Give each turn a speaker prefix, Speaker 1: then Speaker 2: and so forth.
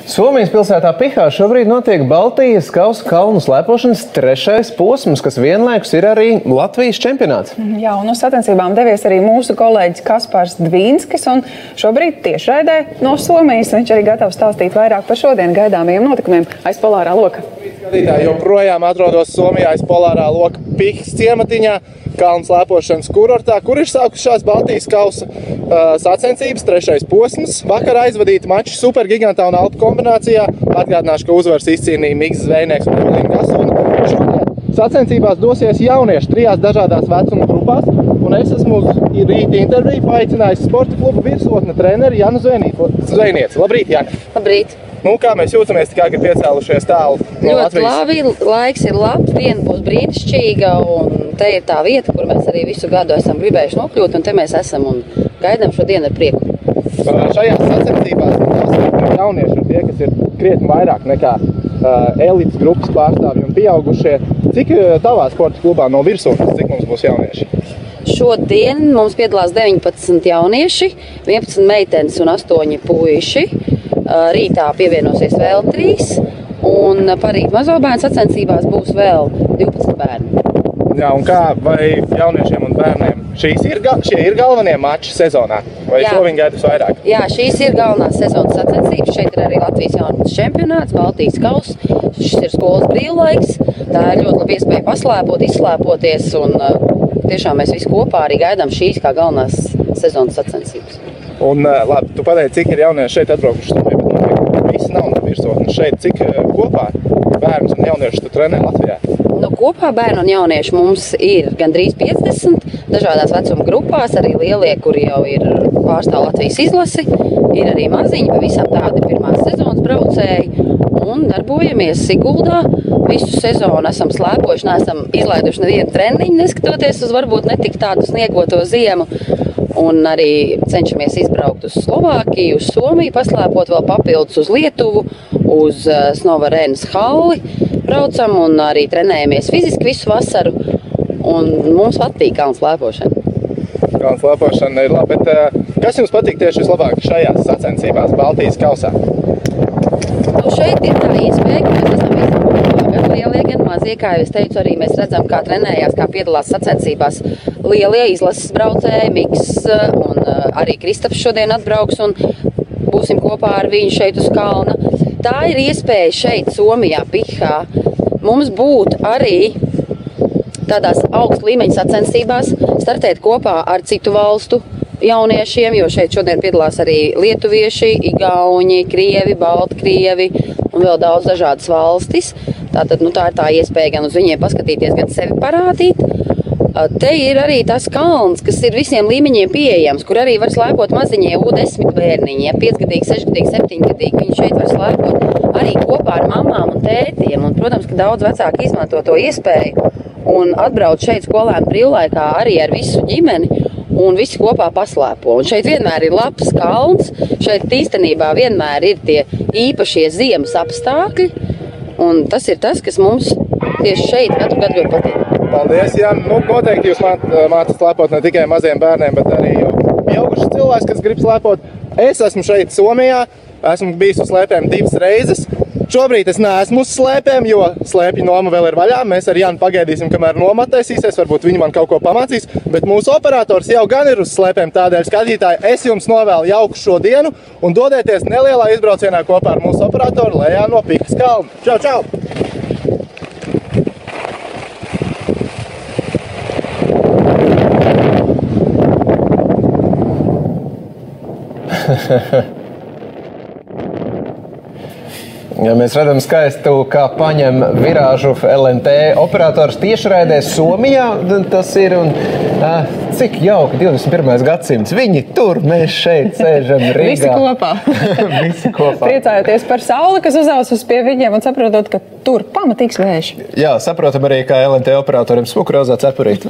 Speaker 1: Somijas pilsētā Pihā šobrīd notiek Baltijas kausa kalnu slēpošanas 3. posms, kas vienlaikus ir arī Latvijas čempionāts.
Speaker 2: Jā, un uz sacensībām devies arī mūsu kolēģis Kaspars Dvīnskis, un šobrīd tiešraidē no Somijas viņš arī gatavs stāstīt vairāk par šodien gaidāmajiem notikumiem aiz polārā loka.
Speaker 3: Skatītāji joprojām atrodos Somijā aiz polārā loka Pihas ciematiņā, kalnu slēpošanas kurortā, kur ir sākušās Baltijas kausa sacensības 3. posms. Vakar aizvadīti mači Supergigantā un Alpu kombinācijā. Atgādināšu, ka uzvaras izcīnīja Miks Zvejnieks un Evelīna Gasona. Šodien sacensībās dosies jaunieši 3 dažādās vecuma grupās, un es esmu uz rīta interviju paaicinājis sporta klubu virsotne treneri Janu Zvejnieci. Labrīt, Jana!
Speaker 4: Labrīt!
Speaker 3: Nu, kā mēs jūtamies, kā ir piecēlušies tālu no Latvijas?
Speaker 4: Ļoti labi, laiks ir labs, diena būs brīnišķīga, un te ir tā vieta, kur mēs arī visu gadu esam gribējuši nokļūt, un te mēs esam un gaidām šo dienu ar prieku.
Speaker 3: Šajās sacensībās jaunieši ir tie, kas ir krietni vairāk nekā elites grupas pārstāvji un pieaugušie. Cik tavā sporta klubā no virsotnes, cik mums būs jaunieši?
Speaker 4: Šodien mums piedalās 19 jaunieši, 11 meitenes un 8 puiši. Rītā pievienosies vēl 3, un parīt mazo bērnu sacensībās būs vēl 12 bērni.
Speaker 3: Jā, un kā, vai jauniešiem un bērniem šie ir galvenie mači sezonā? Vai šo viņi gaidīs vairāk?
Speaker 4: Jā, šīs ir galvenās sezonas sacensības. Šeit ir arī Latvijas jaunības čempionāts, Baltijas kauss. Šis ir skolas brīvlaiks. Tā ir ļoti labi iespēja paslēpot, izslēpoties, un tiešām mēs visi kopā arī gaidām šīs kā galvenās sezonas sacensības.
Speaker 3: Un labi, tu pateici, cik ir jaunieši šeit atbraukuši Somijā, bet visi nav no virsotnes šeit. Cik kopā bērnus un jaunieši tu trenē Latvijā?
Speaker 4: Nu, kopā bērnu un jaunieši mums ir gandrīz 50 dažādās vecuma grupās, arī lielie, kuri jau ir pārstāv Latvijas izlasi, ir arī maziņi, pavisam tādi pirmās sezonas braucēji, un darbojamies Siguldā. Visu sezonu esam slēpojuši, neesam izlaiduši nevienu treniņu, neskatoties uz varbūt netik tādu sniegoto ziemu. Un arī cenšamies izbraukt uz Slovākiju, uz Somiju, paslēpot vēl papildus uz Lietuvu, uz Snova Arenas halli braucam un arī trenējamies fiziski visu vasaru. Un mums patīk kalnu slēpošana.
Speaker 3: Kalnu slēpošana ir labi, bet kas jums patīk tieši vislabāk šajās sacensībās Baltijas kausā?
Speaker 4: Nu, šeit ir tā iespēja, ka mēs esam visi kopā, gan lielie, gan mazie. Kā jau es teicu, arī mēs redzam, kā trenējās, kā piedalās sacensībās lielie izlases braucēji, Miks un arī Kristaps šodien atbrauks un būsim kopā ar viņu šeit uz kalna. Tā ir iespēja šeit, Somijā, Pihā, mums būt arī tādās augsta līmeņa sacensībās, startēt kopā ar citu valstu jauniešiem, jo šeit šodien piedalās arī lietuvieši, igauņi, krievi, baltkrievi un vēl daudz dažādas valstis. Tātad, tā ir tā iespēja gan uz viņiem paskatīties, gan sevi parādīt. Te ir arī tas kalns, kas ir visiem līmeņiem pieejams, kur arī var slēpot maziņie U10 bērniņi, 5-gadīgi, 6-gadīgi, 7-gadīgi. Viņi šeit var slēpot arī kopā ar mamām un tētiem. Un, protams, ka daudz vecāki izmanto to iespēju un atbrauc šeit skolēnu brīvlaikā arī ar visu ģimeni un visi kopā paslēpo. Un šeit vienmēr ir labs kalns, šeit īstenībā vienmēr ir tie īpašie ziemas apstākļi, un tas ir tas, kas mums tieši šeit katru gadu ļoti patīk.
Speaker 3: Paldies, Jan. Noteikti jūs mācat slēpot ne tikai maziem bērniem, bet arī jau pieauguši cilvēki, kas grib slēpot. Es esmu šeit Somijā, esmu bijis uz slēpēm 2 reizes. Šobrīd es neesmu uz slēpēm, jo slēpju noma vēl ir vaļā. Mēs ar Janu pagaidīsim, kamēr noma attaisīsies, varbūt viņi man kaut ko pamācīs. Bet mūsu operators jau gan ir uz slēpēm, tādēļ, skatītāji, es jums novēlu jauku šo dienu un dodieties nelielā izbraucienā kopā ar mūsu operatoru lejā no Pihas kalna. Čau, čau!
Speaker 1: Ja mēs redzam skaistu, kā paņem virāžu LNT operators tiešraidē Somijā, tas ir, un cik jauki 21. gadsimts. Viņi tur, mēs šeit sēžam Rīgā.
Speaker 2: Visi kopā.
Speaker 1: Visi kopā.
Speaker 2: Priecājoties par sauli, kas uzausus pie viņiem, un saprotot, ka tur pamatīgs vējš.
Speaker 1: Jā, saprotam arī, kā LNT operatoram smuku rozā cepurīt.